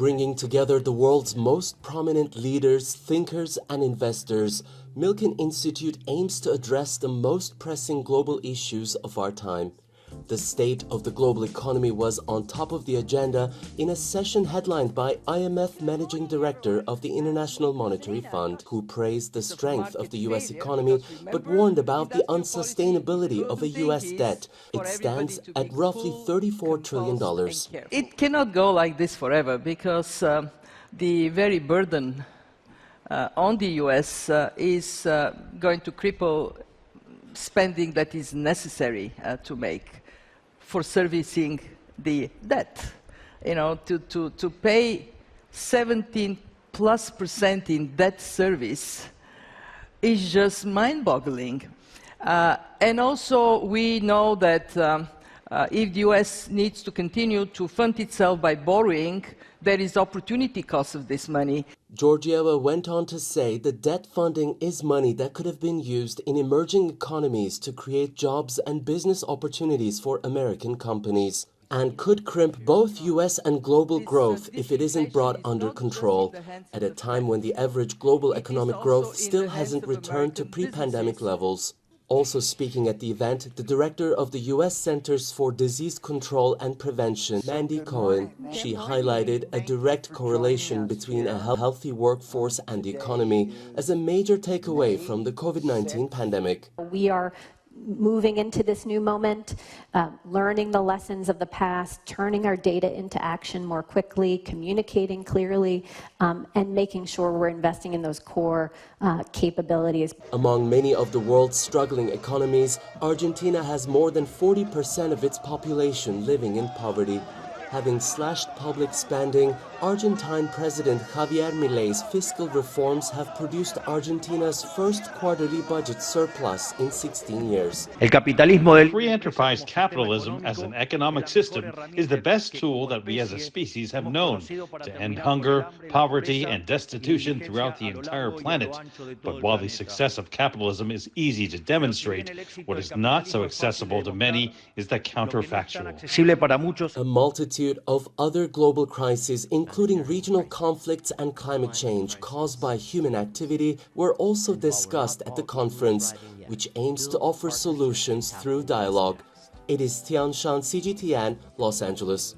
Bringing together the world's most prominent leaders, thinkers, and investors, Milken Institute aims to address the most pressing global issues of our time. The state of the global economy was on top of the agenda in a session headlined by IMF Managing Director of the International Monetary Fund, who praised the strength of the U.S. economy but warned about the unsustainability of a U.S. debt. It stands at roughly $34 trillion. It cannot go like this forever because the very burden on the U.S. is going to cripple spending that is necessary to make for servicing the debt. You know, to pay 17+% in debt service is just mind-boggling. And also, we know that if the US needs to continue to fund itself by borrowing, there is opportunity cost of this money. Georgieva went on to say that debt funding is money that could have been used in emerging economies to create jobs and business opportunities for American companies, and could crimp both US and global growth if it isn't brought under control, at a time when the average global economic growth still hasn't returned to pre-pandemic levels. Also speaking at the event, the director of the U.S. Centers for Disease Control and Prevention, Mandy Cohen, she highlighted a direct correlation between a healthy workforce and the economy as a major takeaway from the COVID-19 pandemic. We are moving into this new moment, learning the lessons of the past, turning our data into action more quickly, communicating clearly, and making sure we're investing in those core capabilities. Among many of the world's struggling economies, Argentina has more than 40% of its population living in poverty. Having slashed public spending, Argentine President Javier Milei's fiscal reforms have produced Argentina's first quarterly budget surplus in 16 years. Free enterprise capitalism as an economic system is the best tool that we as a species have known to end hunger, poverty, and destitution throughout the entire planet. But while the success of capitalism is easy to demonstrate, what is not so accessible to many is the counterfactual. A multitude of other global crises, including regional conflicts and climate change caused by human activity, were also discussed at the conference, which aims to offer solutions through dialogue. Ediz, Tiyansan, CGTN, Los Angeles.